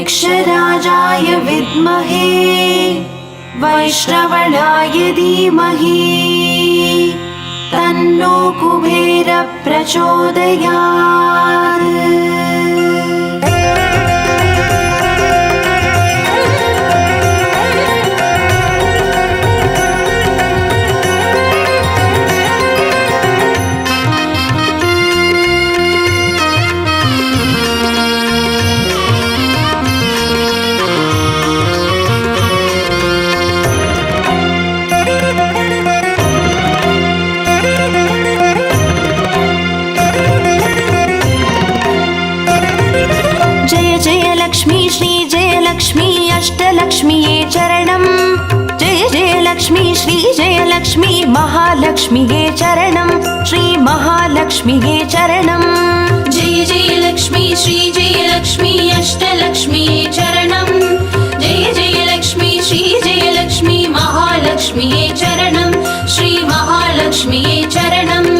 वृक्षराजाय विद्महे वैश्रवणाय धीमहि तन्नो कुबेर प्रचोदयात्। लक्ष्मी अष्टलक्ष्मीये चरणम्। जय जय लक्ष्मी श्री जय लक्ष्मी महालक्ष्मीये चरणम्। श्री महालक्ष्मीये चरणम्। जय जय लक्ष्मी श्री जय लक्ष्मी अष्टलक्ष्मीये चरणम्। जय जय लक्ष्मी श्री जय लक्ष्मी महालक्ष्मीये चरणम्। श्री महालक्ष्मीये चरणम्।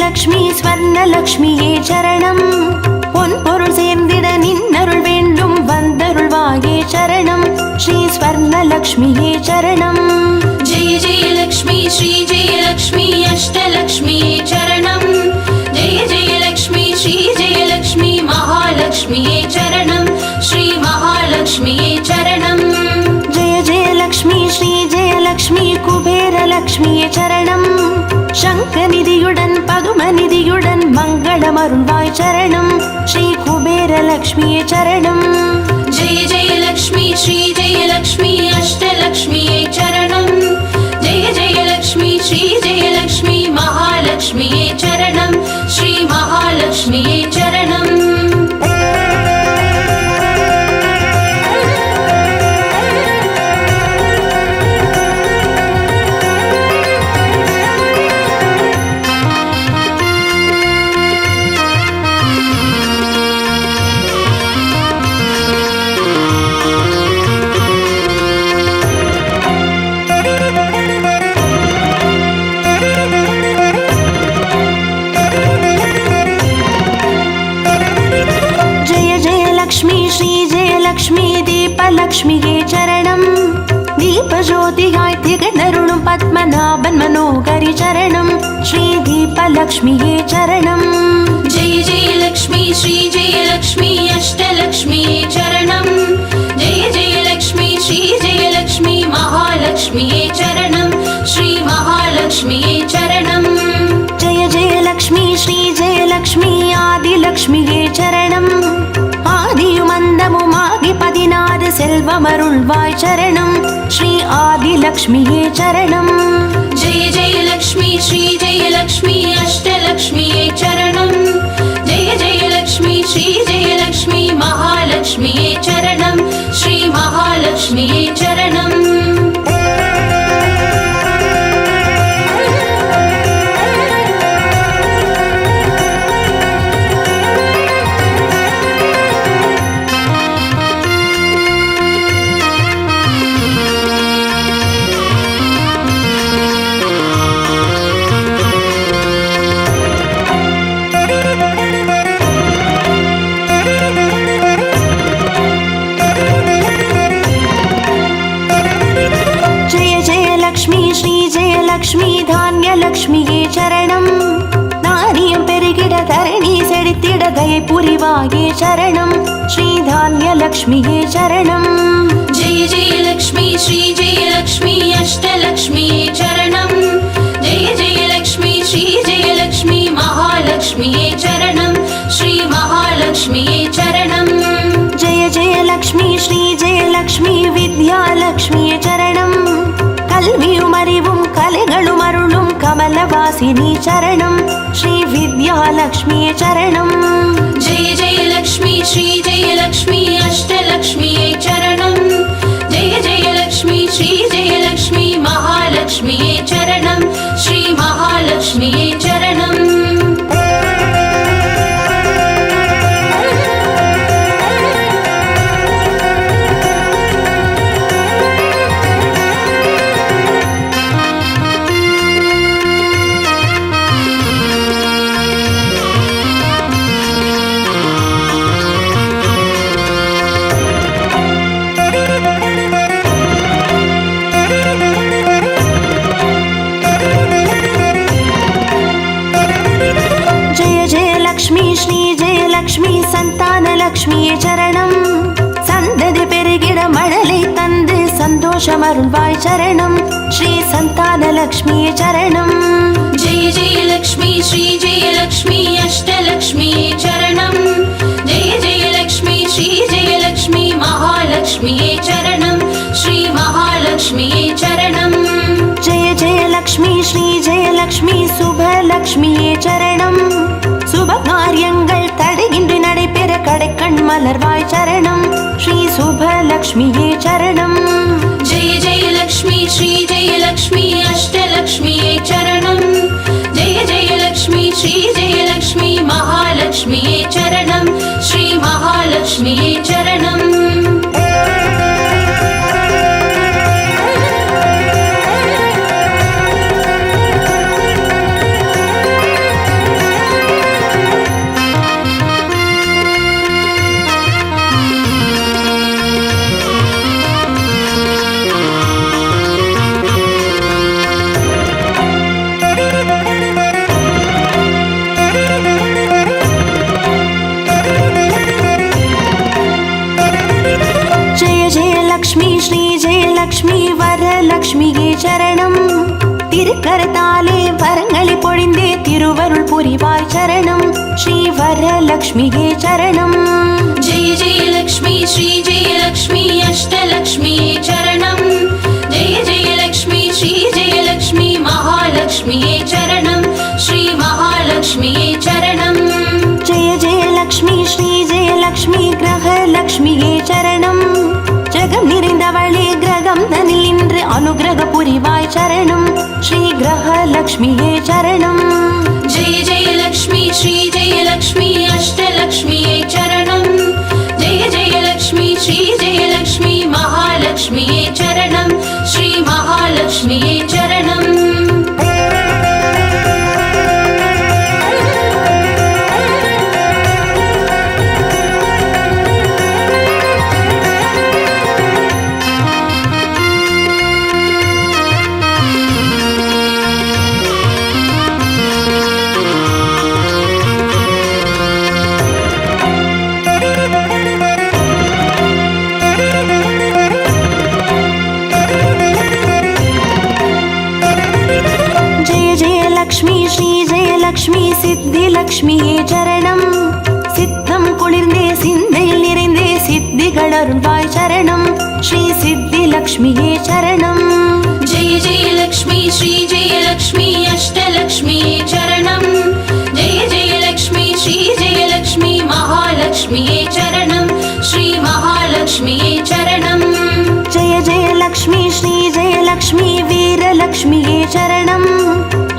லக்ஷ்மி ஸ்வர்ணலக்ஷ்மியே சரணம். பொன் பொருள் சேர்ந்திட நின்னருள் வேண்டும் வந்தருள்வாயே சரணம். ஸ்ரீ ஸ்வர்ணலக்ஷ்மியே சரணம். ஜெய ஜெய லக்ஷ்மி ஸ்ரீ ஜெய லக்ஷ்மி அஷ்டலக்ஷ்மியே சரணம். ஜெய ஜெய லக்ஷ்மி ஸ்ரீ ஜெய லக்ஷ்மி மகாலக்ஷ்மியே சரணம். ஸ்ரீ மகாலக்ஷ்மியே சரணம். ஜெய ஜெய லக்ஷ்மி ஸ்ரீ ஜெய லக்ஷ்மி குபேரலக்ஷ்மியே சரணம். சங்கநிதியுடன் பதுமநிதியுடன் மங்களமருள்வாய் சரணம். ஸ்ரீ குபேரலக்ஷ்மியே சரணம். ஜெய ஜெய லக்ஷ்மி ஸ்ரீ ஜெய லக்ஷ்மி அஷ்டலக்ஷ்மியே சரணம். ஜெய ஜெய லக்ஷ்மி ஸ்ரீ ஜெய லக்ஷ்மி மகாலக்ஷ்மியே சரணம். ஸ்ரீ மகாலக்ஷ்மியே சரணம். லக்ஷ்மியே சரணம். தீபஜோதியாய் திகழருளும் பத்மநாபன் மனோகரி சரணம். ஸ்ரீ தீபலக்ஷ்மியே சரணம். ஜெய ஜெய லக்ஷ்மி ஸ்ரீ ஜெய லக்ஷ்மி அஷ்டலக்ஷ்மியே சரணம். ஜெய ஜெய லக்ஷ்மி ஸ்ரீ ஜெய லக்ஷ்மி மகாலக்ஷ்மியே சரணம். ஸ்ரீ மகாலக்ஷ்மியே சரணம். ஜெய ஜெய லக்ஷ்மி ஸ்ரீ ஜெய லக்ஷ்மி ஆதிலக்ஷ்மியே சரணம். ஆதியுமந்தமுமாகி 16 செல்வமருள்வாய் சரணம். ஸ்ரீ ஆதிலக்ஷ்மியே சரணம். ஜெய ஜெய லக்ஷ்மி ஸ்ரீ ஜெய லக்ஷ்மி அஷ்டலக்ஷ்மியே சரணம். ஜெய ஜெய லக்ஷ்மி ஸ்ரீ ஜெய லக்ஷ்மி மகாலக்ஷ்மியே சரணம். ஸ்ரீ மகாலக்ஷ்மியே சரணம். லக்ஷ்மி தானியலக்ஷ்மியே சரணம். நாரியம் பெருகிட தரணி செழித்திட தயை புரிவாயே சரணம். ஸ்ரீ தானியலக்ஷ்மியே சரணம். ஜெய ஜெய லக்ஷ்மி ஸ்ரீ ஜெய லக்ஷ்மி அஷ்டலக்ஷ்மியே சரணம். ஜெய ஜெய லக்ஷ்மி ஸ்ரீ ஜெய லக்ஷ்மி மகாலக்ஷ்மியே சரணம். ஸ்ரீ மகாலக்ஷ்மியே சரணம். ஜெய ஜெய லக்ஷ்மி ஸ்ரீ ஜெய லக்ஷ்மி வித்யாலக்ஷ்மியே சரணம். கல்வியும் அறிவும் கலைகளும் அருளும் கம कमलवासिनी चरणं श्री विद्यालक्ष्मी चरणं जय जय लक्ष्मी श्री जय लक्ष्मी अष्टलक्ष्मी चरणं जय जय लक्ष्मी श्री जय लक्ष्मी महालक्ष्मी चरणं श्री महालक्ष्मी चरणं லக்ஷ்மி சந்தான லக்ஷ்மியே சரணம் சந்ததி பெருகிட மழலை தந்து சந்தோஷம் அருள்வாய் சரணம் ஸ்ரீ சந்தான லக்ஷ்மியே சரணம் ஜெய ஜெய லக்ஷ்மி ஸ்ரீ ஜெய லக்ஷ்மி அஷ்டலக்ஷ்மி சரணம் ஜெய ஜெய லக்ஷ்மி ஸ்ரீ ஜெய லக்ஷ்மி மகாலக்ஷ்மி சரணம் ஸ்ரீ மகாலக்ஷ்மி சரணம் ஜெய ஜெய லக்ஷ்மி ஸ்ரீ ஜெய லக்ஷ்மி சுபலக்ஷ்மியே சரணம் சுப காரியங்கள் தடையின்றி நடைபெற கடைக்கண் மலர்வாய் சரணம் ஸ்ரீ சுபலக்ஷ்மியே சரணம் ஜெய ஜெய லக்ஷ்மி ஸ்ரீ ஜெய லக்ஷ்மி அஷ்டலக்ஷ்மி சரணம் ஜெய ஜெய லக்ஷ்மி ஸ்ரீ ஜெய லக்ஷ்மி மகாலக்ஷ்மி சரணம் ஸ்ரீ மகாலக்ஷ்மி சரணம் லக்ஷ்மி வரலக்ஷ்மியே சரணம் திருக்கரத்தாலே வரங்களை பொழிந்தே திருவருள் புரிவாய் சரணம் ஸ்ரீ வரலக்ஷ்மியே சரணம் ஜெய ஜெய லக்ஷ்மி ஸ்ரீ ஜெய லக்ஷ்மி அஷ்டலக்ஷ்மி சரணம் ஜெய ஜெய லக்ஷ்மி ஸ்ரீ ஜெய லக்ஷ்மி மகாலக்ஷ்மி சரணம் ஸ்ரீ மகாலக்ஷ்மி சரணம் ஜெய ஜெய லக்ஷ்மி ஸ்ரீ ஜெய லக்ஷ்மி கிரகலக்ஷ்மியே சரணம் ஜெகம் நிறைந்தவளே கிரகம் தனில் இன்று அனுகிரக புரிவாய் சரணம் ஸ்ரீ கிரகலக்ஷ்மியே சரணம் ஜெய ஜெய லக்ஷ்மி ஸ்ரீ ஜெய லக்ஷ்மி அஷ்டலக்ஷ்மி சரணம் ஜெய ஜெய லக்ஷ்மி ஸ்ரீ ஜெய லக்ஷ்மி மகாலக்ஷ்மி சரணம் ஸ்ரீ மகாலக்ஷ்மி சரணம் லக்ஷ்மி சித்தி லக்ஷ்மியே சரணம் சித்தம் குளிர்ந்தே சிந்தையில் நிறைந்தே சித்திகள் அருள்வாய் சரணம் ஸ்ரீ சித்தி லக்ஷ்மியே சரணம் ஜெய ஜெய லக்ஷ்மி ஸ்ரீ ஜெய லக்ஷ்மி அஷ்டலக்ஷ்மி சரணம் ஜெய ஜெய லக்ஷ்மி ஸ்ரீ ஜெய லக்ஷ்மி மகாலக்ஷ்மி சரணம் ஸ்ரீ மகாலக்ஷ்மி சரணம் ஜெய ஜெய லக்ஷ்மி ஸ்ரீ ஜெய லக்ஷ்மி வீரலக்ஷ்மியே சரணம்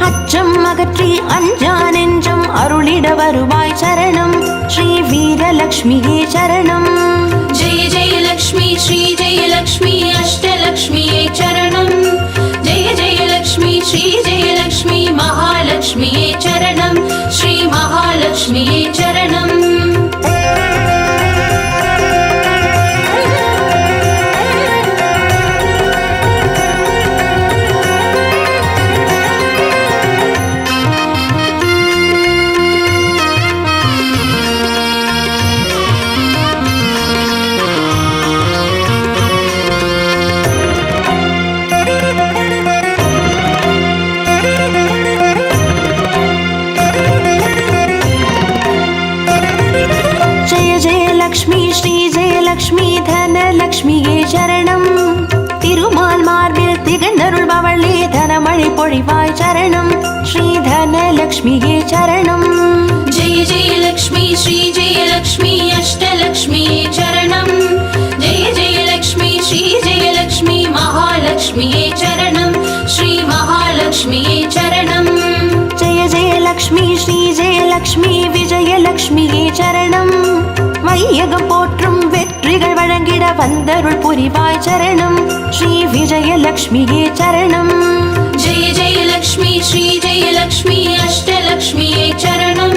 அச்சம் அகற்றி அஞ்சா நெஞ்சம் அருளிட வருவாய் சரணம் ஸ்ரீ வீரலக்ஷ்மியே சரணம் ஜெய ஜெய லக்ஷ்மி ஸ்ரீ ஜெய லக்ஷ்மி அஷ்டலக்ஷ்மி சரணம் ஜெய ஜெய லக்ஷ்மி ஸ்ரீ ஜெய லக்ஷ்மி மகாலக்ஷ்மி சரணம் ஸ்ரீ மகாலக்ஷ்மி சரணம் தனமழை மழை பொழிவாய் சரணம் ஸ்ரீ தனலக்ஷ்மியே சரணம். जय जय लक्ष्मी श्री जय लक्ष्मी अष्टलक्ष्मी चरणं जय जय लक्ष्मी श्री जय लक्ष्मी महालक्ष्मी चरणं श्री महालक्ष्मी चरणं. जय जय लक्ष्मी श्री जय लक्ष्मी विजयलक्ष्मिயே சரணம். வையகம் போற்றும் வெற்றிகள் வழங்கிட வந்தருள் புரிவாய் சரணம் ஸ்ரீ விஜயலக்ஷ்மியே சரணம். जय जय लक्ष्मी श्री जय लक्ष्मी अष्टलक्ष्मी चरणं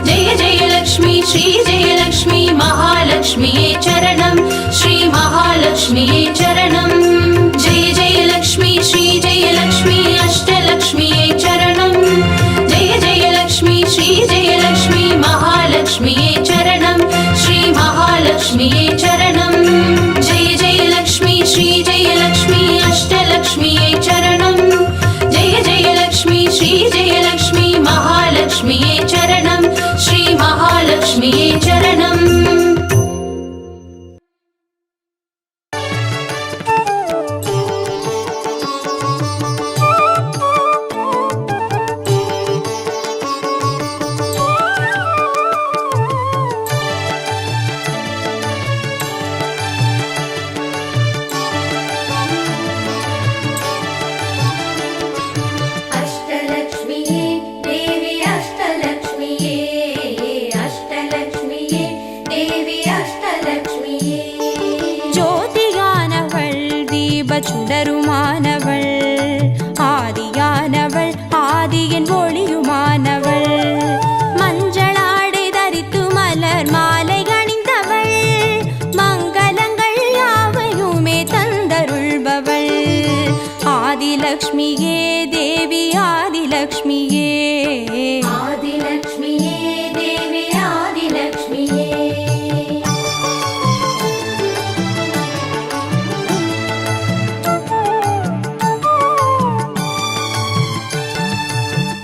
जय जय लक्ष्मी श्री जय लक्ष्मी महालक्ष्मी चरणं श्री महालक्ष्मी चरणं. जय जय लक्ष्मी श्री जय लक्ष्मी अष्टलक्ष्मी चरणं जय जय लक्ष्मी श्री जय लक्ष्मी महालक्ष्मी चरणं श्री महालक्ष्मी चरणं. जय जय लक्ष्मी श्री जय लक्ष्मी अष्टलक्ष्मी चरणं जय जय लक्ष्मी श्री जय लक्ष्मी महालक्ष्मी चरणं श्री महालक्ष्मी चरणं. अष्टलक्ष्मिये देवी अष्टलक्ष्मिये अष्टलक्ष्मिये देवी अष्टलक्ष्मिये. ஜோதியானவள் தீப சுடருமானவள் ஆதியானவள் ஆதியின் ஒளியுமானவள் மஞ்சளாடை தரித்து மலர் மாலை அணிந்தவள் மங்களங்கள் யாவையுமே தந்தருள்பவள் ஆதிலக்ஷ்மியே தேவி ஆதிலக்ஷ்மியே. आदिलक्ष्मिये देवी आदिलक्ष्मिये.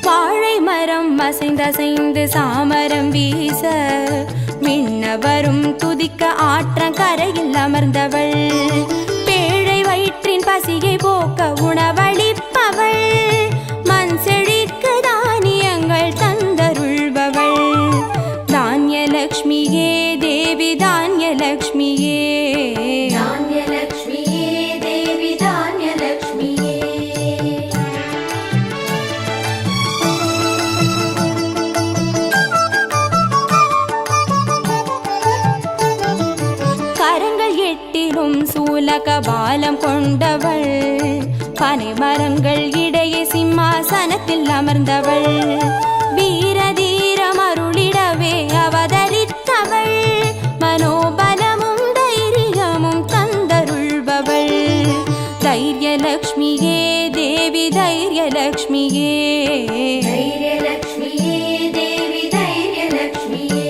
வாழை மரம் அசைந்தசைந்து சாமரம் வீச மின்னவரும் துதிக்க ஆற்றங்கரையில் அமர்ந்தவள் பேழை வயிற்றின் பசியை போக்க உணவளிப்பவள் மண் செழிக்க தானியங்கள் தந்தருள்பவள் தானியலக்ஷ்மியே தேவி தானியலக்ஷ்மியே. धान्यलक्ष्मिये देवी धान्यलक्ष्मिये. கரங்கள் எட்டிலும் சூலக பாலம் கொண்டவள் பனை மரங்கள் இடையே சிம்மாசனத்தில் அமர்ந்தவள் வீரதீரம் அருளிடவே அவதரித்தவள் மனோபலமும் தைரியமும் தந்தருள்பவள் தைரியலக்ஷ்மியே தேவி தைரியலக்ஷ்மியே. धैर्यलक्ष्मिये देवी धैर्यलक्ष्मिये.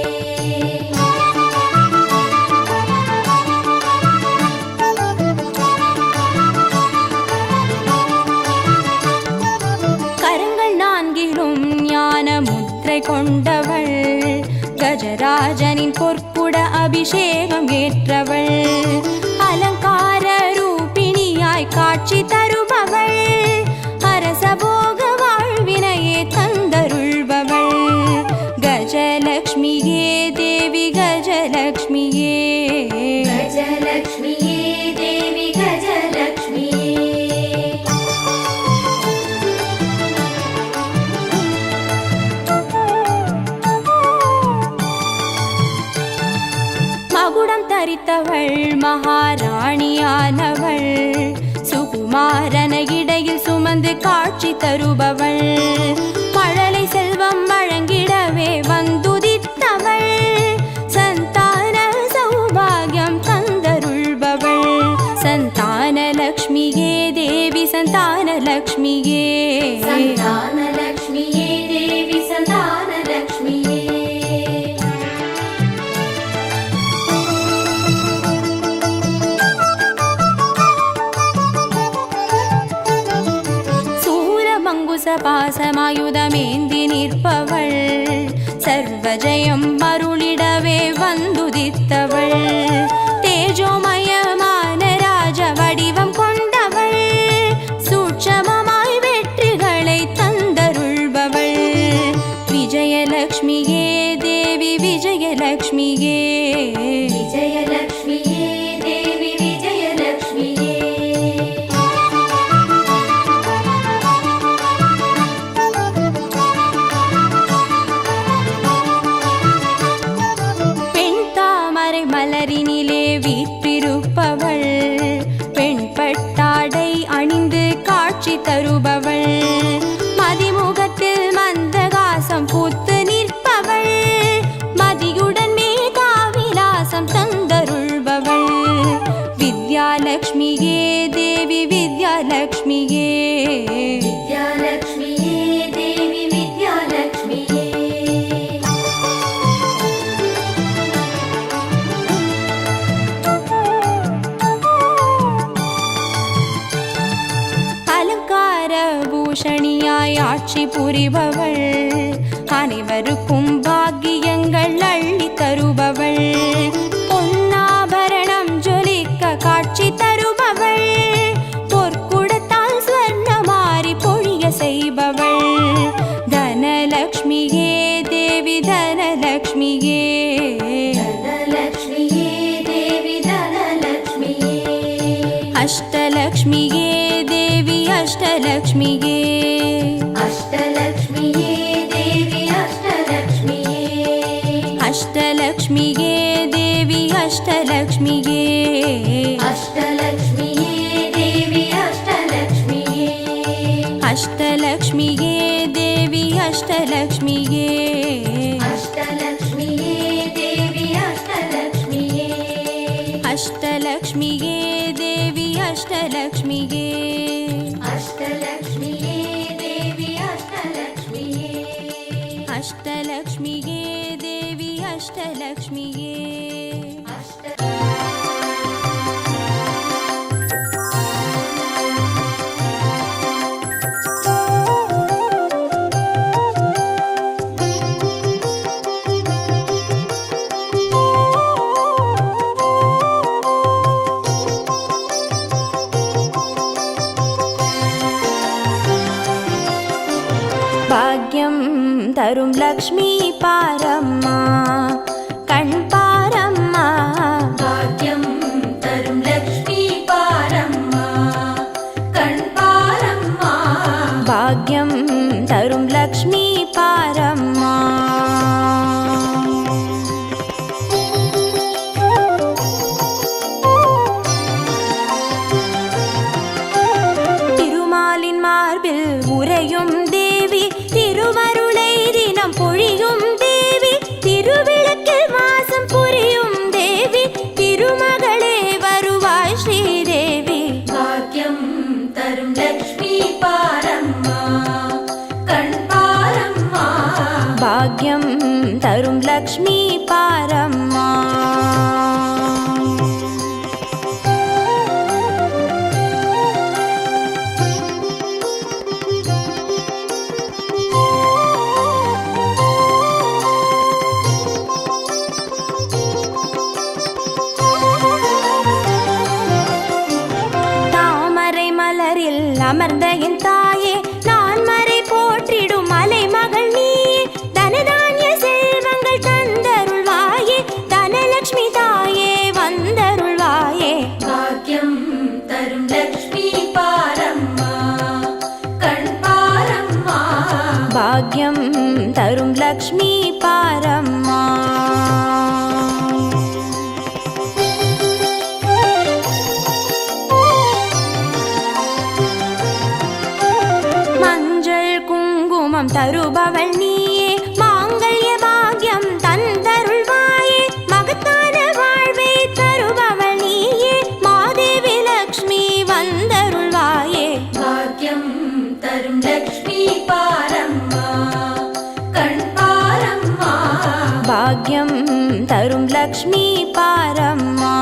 கரங்கள் நான்கிலும் ஞான முத்திரை கொண்டவள் கஜராஜனின் பொற்குட அபிஷேகம் ஏற்றவள் அலங்கார ரூபிணியாய் காட்சி தருபவள் அரசபோக வாழ்வினையே தந்தருள்பவள் கஜலக்ஷ்மியே தேவி கஜலக்ஷ்மியே. गजलक्ष्मिये देवी गजलक्ष्मिये. மகுடம் தரித்தவள் மகாராணியானவள் சுகுமாரன இடையில் சுமந்து காட்சி தருபவள் மழலை செல்வம் வழங்கிடவே வந்துதித்தவள் சந்தான சௌபாகியம் தந்தருள்பவள் சந்தானலக்ஷ்மியே தேவி சந்தானலக்ஷ்மியே. सन्तानलक्ष्मिये देवी सन्तानलक्ष्मिये. பாசமாயுதமேந்தி நிற்பவள் சர்வஜயம் அருளிடவே வந்துதித்தவள் தேஜோமயமான ராஜ வடிவம் கொண்டவள் சூட்சமமாய் வெற்றி விஜயலக்ஷ்மியே விஜயலக்ஷ்மியே தேவி விஜயலக்ஷ்மியே பெண் தாமரை மலரினிலே வீற்றிருப்பவள் பெண் பட்டாடை அணிந்து காட்சி தருபவள் மதிமுகத்தில் மந்தகாசம் பூத்து நிற்பவள் மதியுடன் மேகாவிலாசம் தந்தருள்பவள் வித்யாலக்ஷ்மியே தேவி வித்யாலக்ஷ்மியே வித்யாலக்ஷ்மியே தேவி வித்யாலக்ஷ்மியே அலங்கார பூஷணியாய் ஆட்சி புரிபவள் அனைவருக்கும் பாக்கியங்கள் அள்ளி தருபவள் பொன்னாபரணம் ஜொலிக்க காட்சி தருபவள் பொற்குடத்தால் ஸ்வர்ணமாரி பொழிய செய்பவள் தனலக்ஷ்மியே தேவி தனலக்ஷ்மியே தனலக்ஷ்மியே தேவி தனலக்ஷ்மியே அஷ்டலக்ஷ்மியே தேவி அஷ்டலக்ஷ்மியே அஷ்டலக்ஷ்மியே தேவி அஷ்டலக்ஷ்மியே அஷ்டலக்ஷ்மியே தேவி அஷ்டலக்ஷ்மியே அஷ்டலக்ஷ்மியே தேவி அஷ்டலக்ஷ்மியே அஷ்டலக்ஷ்மியே தேவி அஷ்டலக்ஷ்மியே அஷ்டலக்ஷ்மியே தேவி அஷ்டலக்ஷ்மியே அஷ்டலக்ஷ்மியே தேவி அஷ்டலக்ஷ்மியே அஷ்டலக்ஷ்மியே தேவி அஷ்டலக்ஷ்மியே அஷ்டலக்ஷ்மியே தேவி அஷ்டலக்ஷ்மியே பாக்யம் தரும் லக்ஷ்மி பாரம்மா கண் பாரம்மா பாக்யம் தரும் லக்ஷ்மி பாரம்மா கண் பாரம்மா பாக்யம் தரும் லக்ஷ்மி பாரம்மா திருமாலின் மார்பில் உறையும் தேவி திருமருளை தினம் பொழியும் தேவி திருவிளக்கில் வாசம் புரியும் தேவி திருமகளே வருவாய் ஸ்ரீதேவி பாக்யம் தரும் லக்ஷ்மி பாரம்மா கண் பாரம்மா பாக்யம் தரும் லக்ஷ்மி பாரம்மா தாமரை மலரில் அமர்ந்த என் தாயே நான் மறை போற்றிடும் மலை மகள் நீயே தனதானிய செல்வங்கள் தந்தருள்வாயே தனலக்ஷ்மி தாயே வந்தருள்வாயே பாக்யம் தரும் லக்ஷ்மி பாரம்மா கண் பாரம்மா பாக்யம் தரும் லக்ஷ்மி பாரம்மா மஞ்சள் குங்குமம் தருபவள் நீயே மாங்கல்ய பாக்யம் தந்தருள்வாயே மகத்தான வாழ்வை தருபவள் நீயே மாதேவி லக்ஷ்மி வந்தருள்வாயே பாக்யம் தரும் லக்ஷ்மி பாரம்மா கண் பாரம்மா பாக்யம் தரும் லக்ஷ்மி பாரம்மா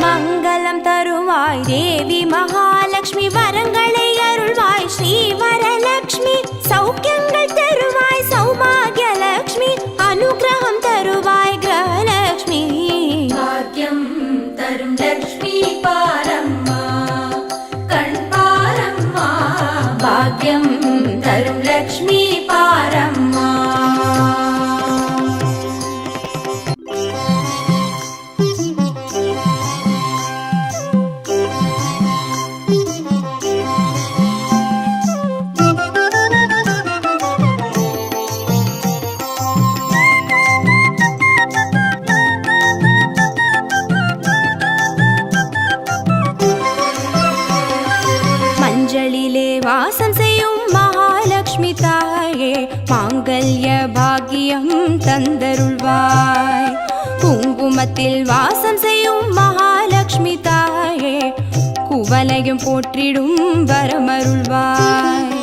மங்களம் தருவாய் தேவி மகாலட்சுமி வரங்களை அருள்வாய் ஸ்ரீ வரலட்சுமி சௌக்கியங்கள் தருவாய் மஞ்சளிலே வாசம் செய்யும் மகாலட்சுமி தாயே மாங்கல்ய பாக்கியம் தந்தருள்வாய். குங்குமத்தில் வாசம் செய்யும் மகாலட்சுமி தாயே குவலையும் போற்றிடும் வரமருள்வாய்.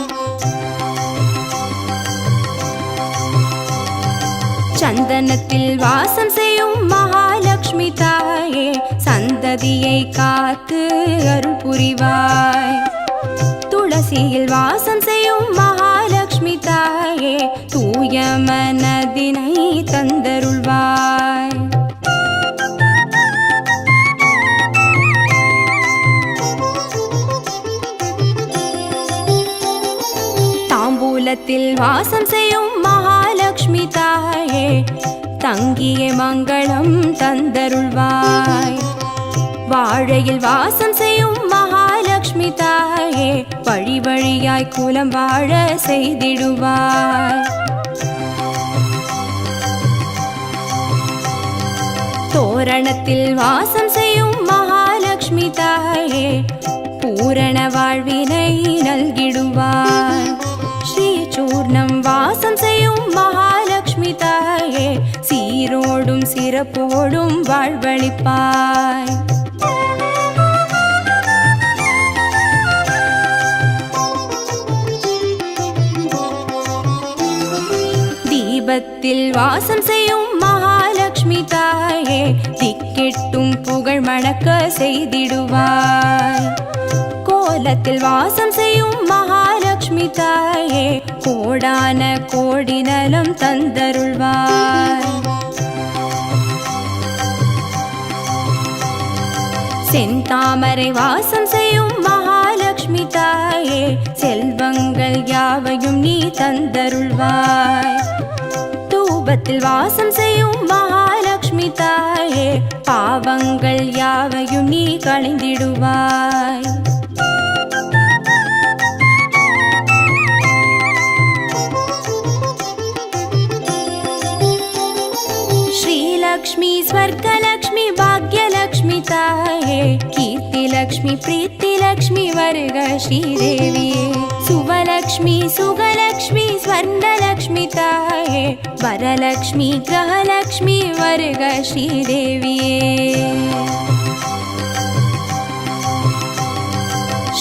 சந்தனத்தில் வாசம் செய்யும் மகாலட்சுமி தாயே சந்ததியை காத்து அருள் புரிவாய். துளசியில் வாசம் செய்யும் மகாலட்சுமி தாயே தூய மனதினை தந்தருள்வாய். தாம்பூலத்தில் வாசம் செய்யும் மகாலட்சுமி தாயே தங்கிய மங்களம் தந்தருள்வாய். வாழையில் வாசம் செய்யும் மகாலட்சுமி தாயே வழி வழியாய் குலம் வாழ செய்திடுவாய். தோரணத்தில் வாசம் செய்யும் மகாலட்சுமி தாயே பூரண வாழ்வினை நல்கிடுவாய். ஸ்ரீ சூர்ணம் வாசம் செய்யும் மகாலட்சுமி தாயே சீரோடும் சிறப்போடும் வாழ்வளிப்பாய். தீபத்தில் வாசம் செய்யும் மகாலட்சுமி தாயே திக்கெட்டும் புகழ் மணக்க செய்திடுவாய். கோலத்தில் வாசம் செய்யும் மகாலட்சுமி தாயே கோடான கோடி நலம் தந்தருள்வாய். செந்தாமரை வாசம் செய்யும் மகாலட்சுமி தாயே செல்வங்கள் யாவையும் நீ தந்தருள்வாய். தூபத்தில் வாசம் செய்யும் மகாலட்சுமி தாயே பாவங்கள் யாவையும் நீ களைந்திடுவாய். ஸ்ரீலக்ஷ்மி ஸ்வர்கலக்ஷ்மி பாக்யலக்ஷ்மி தாயே கீர்த்திலக்ஷ்மி பிரீத்திலக்ஷ்மி வருக ஸ்ரீதேவியே. சுவலக்ஷ்மி சுகலக்ஷ்மி ஸ்வர்ணலக்ஷ்மி தாயே வரலக்ஷ்மி கிரகலக்ஷ்மி வருக ஸ்ரீதேவியே.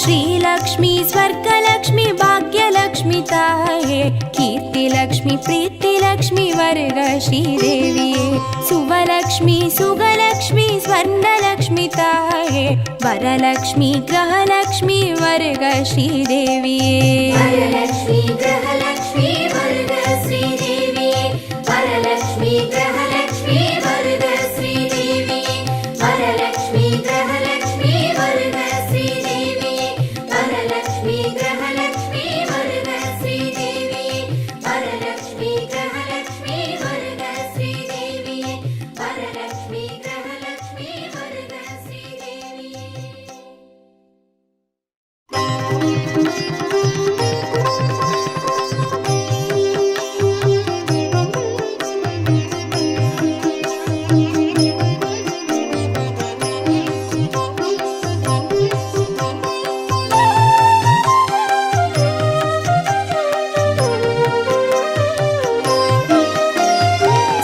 श्रीलक्ष्मी स्वर्गलक्ष्मी भाग्यलक्ष्मी ताये कीर्तिलक्ष्मी प्रीतिलक्ष्मी वर्ग श्रीदेविये. सुवलक्ष्मी सुगलक्ष्मी स्वर्णलक्ष्मी ताये वरलक्ष्मी ग्रहलक्ष्मी वर्ग श्रीदेविये. वरलक्ष्मी ग्रहलक्ष्मी वर्ग श्रीदेविये. वरलक्ष्मी ग्रहलक्ष्मी वर्ग श्रीदेविये. वरलक्ष्मी ग्रहलक्ष्मी वर्ग श्रीदेविये. वरलक्ष्मी ग्रहलक्ष्मी वर्ग श्रीदेविये. वरलक्ष्मी ग्रहलक्ष्मी वर्ग श्रीदेविये. वरलक्ष्मी ग्रहलक्ष्मी वर्ग श्रीदेविये.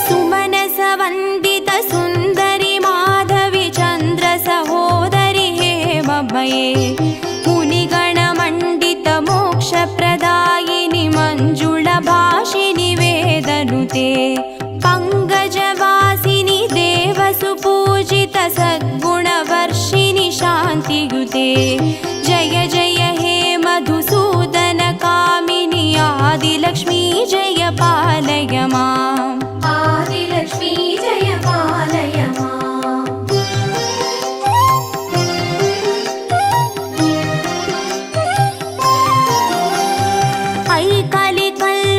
सुमनसवन्दित सुन्दरि माधवी चन्द्र सहोदरि हेममये मुनिगणमण्डित मोक्षप्रदायिनि मञ्जुळभाषिनि वेदनुते पङ्कजवासिनि देवसुपूजित सद्गुणवर्षिणि शान्तियुते. जय जय हे मधुसूदन कामिनि आदिलक्ष्मी जय पालय माम्. आदिलक्ष्मी जय पालय माम्.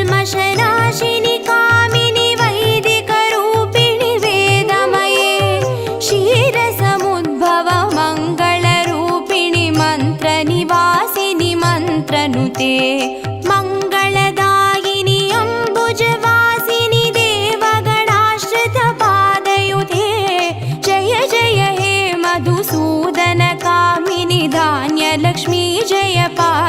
ऐकलिकल्मषनाशिनि कामिनि वैदिकरूपिणि वेदमये क्षीरसमुद्भव मङ्गलरूपिणि मन्त्रनिवासिनि मन्त्रनुते मङ्गलदायिनि अम्बुजवासिनि देवगणाश्रितपादयुते. जय जय हे मधुसूदन कामिनि धान्यलक्ष्मी जय पालय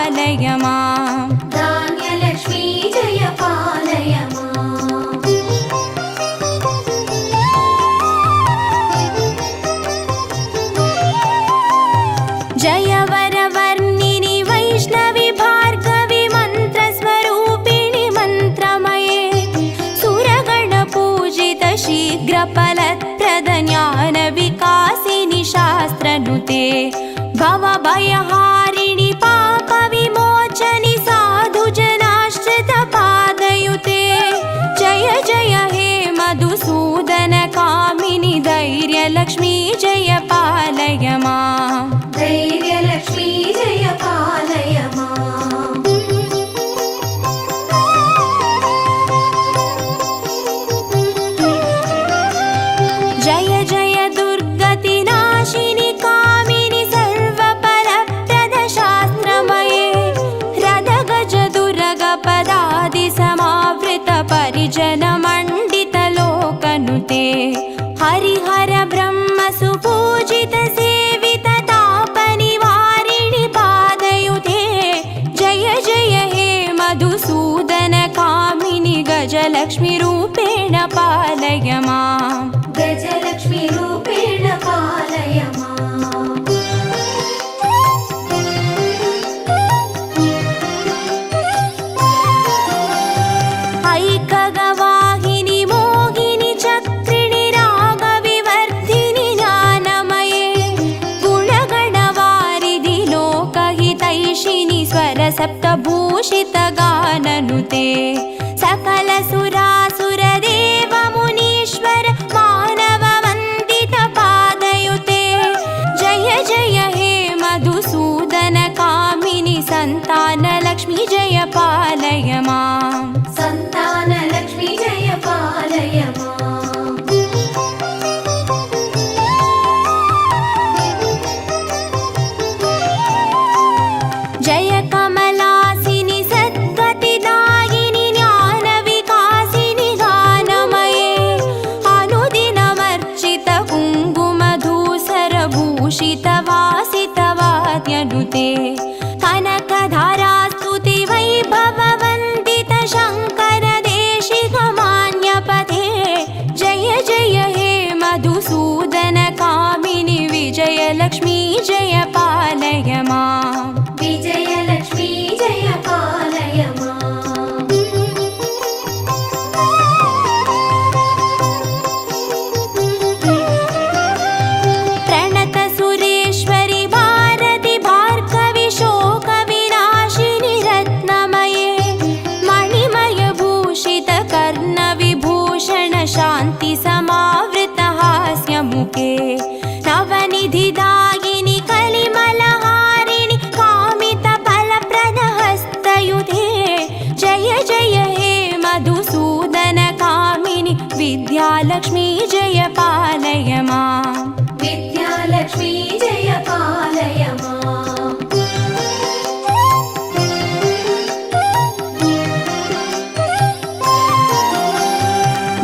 भवभयहारिणि पापविमोचनि साधुजनाश्रितपादयुते जय जय हे मधुसूदनकामिनि धैर्यलक्ष्मी जय पालय माम् धैर्यलक्ष्मी जय पालय माम् जय जय दुर्गतिनाशिनि कामिनि सर्वफलप्रदशास्त्रमये रदगजदुर्गपदादिसमावृतपरिजनमण्डितलोकनुते हरिहर ब्रह्मसुपूजित सेवित तापनिवारिणि पादयुते जय जय हे मधुसूदनकामिनि गजलक्ष्मीरूपेण पालय माम् गजलक्ष्मी रूपेण पालय माम् ऐकगवाहिनि मोहिनि चक्रिणि रागविवर्धिनि ज्ञानमये गुणगणवारिधि लोकहितैषिणि स्वरसप्तभूषितगाननुते सकलसुरासुरदेव मुनीश्वर मानववन्दितपादयुते जय जय हे मधुसूदनकामिनि सन्तानलक्ष्मी जय पालय माम् सन्तानलक्ष्मी जय पालय माम् जय कमलासिनि सद्गतिदायिनि ज्ञानविकासिनि गानमये अनुदिनमर्चित कुङ्कुमधूसरभूषितवासितवाद्यनुते कनकधारास्तुति वैभववन्दित शङ्कर देशिकमान्यपते जय जय हे मधुसूदनकामिनि विजयलक्ष्मी जय पालय माम् विजयलक्ष्मी जय पालय माम् प्रणत सुरेश्वरि भारति भार्गवि शोकविनाशिनि रत्नमये मणिमय भूषित कर्णविभूषण शान्ति समावृत हास्यमुखे नवनिधिदायिनि कलिमलहारिणि कामित फलप्रदहस्तयुते जय जय हे मधुसूदनकामिनि विद्यालक्ष्मी जय पालय माम् विद्यालक्ष्मी जय पालय माम्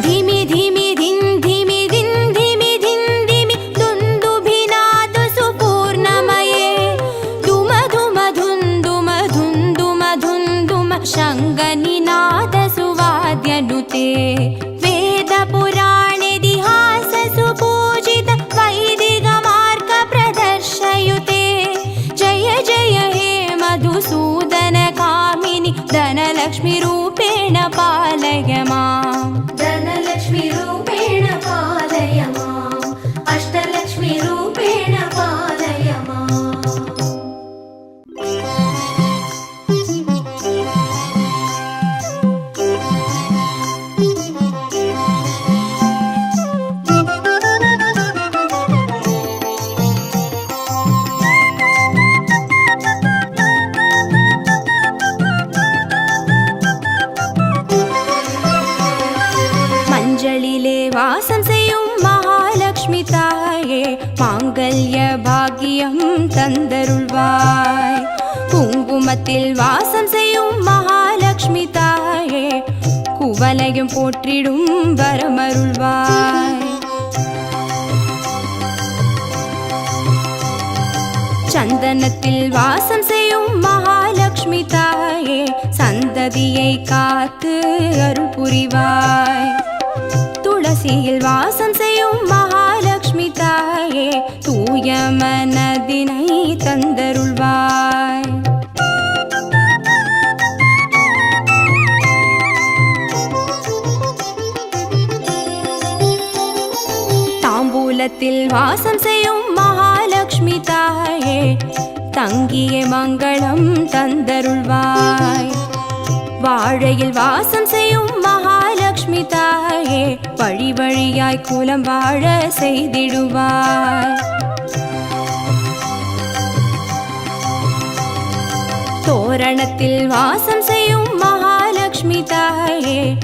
धिमि धिमि धिन् धिमि धिन् धिमि धिन् धिमि दुन्दुभिनाद सुपूर्णमये धुम धुम धुन्दुम धुन्दुम धुन्दुम शङ्गनिनाद सुवाद्यनुते वेदपुराणेतिहास सुपूजित वैदिकमार्ग प्रदर्शयुते जय जय हे मधुसूदनकामिनि धनलक्ष्मीरूपेण पालय माम् धनलक्ष्मी रूपेण पालय माम् अष्टलक्ष्मी रूपेण पालय माम् மஞ்சளிலே வாசம் செய்யும் மகாலட்சுமி தாயே மாங்கல்ய பாக்கியம் தந்தருள்வாய் குங்குமத்தில் வாசம் செய்யும் மகாலட்சுமி தாயே குவலையும் போற்றிடும் வரமருள்வாய் சந்தனத்தில் வாசம் செய்யும் மகாலட்சுமி தாயே சந்ததியை காத்து அருள் புரிவாய் துளசியில் வாசம் செய்யும் மகாலட்சுமி தாயே தூய மனதினை தந்தருள்வாய் தாம்பூலத்தில் வாசம் செய்யும் மகாலட்சுமி தாயே தங்கிய மங்களம் தந்தருள்வாய். வாழையில் வாசம் செய்யும் மகாலட்சுமி தாயே, வழி வழியாய் குலம் வாழ செய்திடுவாய். தோரணத்தில் வாசம் செய்யும் மகாலட்சுமி தாயே,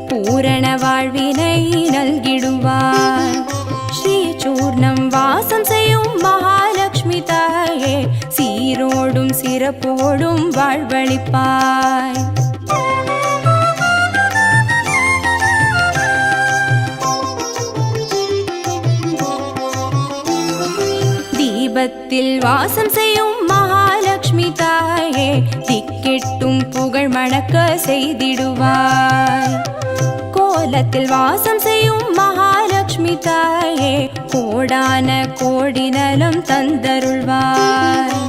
பூரண வாழ்வினை நல்கிடுவாய். ஸ்ரீ சூர்ணம் வாசம் செய்யும் மகாலட்சுமி தாயே, சீரோடும் சிறப்போடும் வாழ்வளிப்பாய். தீபத்தில் வாசம் செய்யும் மகாலட்சுமி தாயே, திக்கெட்டும் புகழ் மணக்க செய்திடுவாய். கோலத்தில் வாசம் செய்யும் மகாலட்சுமி தாயே, கோடான கோடி நலம் தந்தருள்வாய்.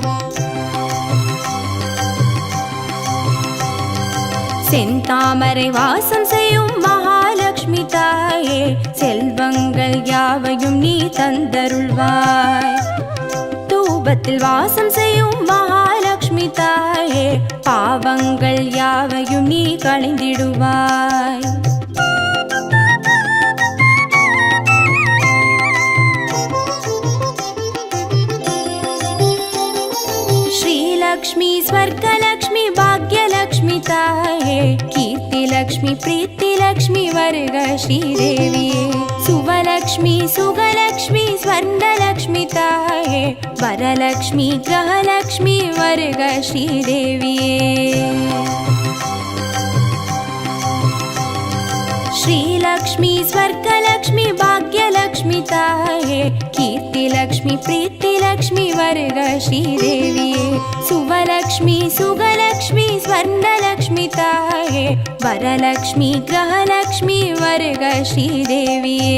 செந்தாமரை வாசம் செய்யும் மகாலட்சுமி தாயே, செல்வங்கள் யாவையும் நீ தந்தருள்வாய். தூபத்தில் வாசம் செய்யும் மகாலட்சுமி தாயே, பாவங்கள் யாவையும் நீ களைந்திடுவாய். ஸ்ரீலக்ஷ்மி ஸ்வர்கலக்ஷ்மி பாக்யலக்ஷ்மி தாயே, கீர்த்திலக்ஷ்மி பிரீத்திலக்ஷ்மி வருக ஸ்ரீதேவியே. சுவலக்ஷ்மி சுகலக்ஷ்மி ஸ்வர்ணலக்ஷ்மி தாயே, வரலக்ஷ்மி கிரகலக்ஷ்மி வருக ஸ்ரீதேவியே. श्रीलक्ष्मी स्वर्गलक्ष्मी भाग्यलक्ष्मी ताये, कीर्तिलक्ष्मी प्रीतिलक्ष्मी वर्ग श्रीदेविये. सुवलक्ष्मी सुगलक्ष्मी स्वर्णलक्ष्मी ताये, वरलक्ष्मी ग्रहलक्ष्मी वर्ग श्रीदेविये.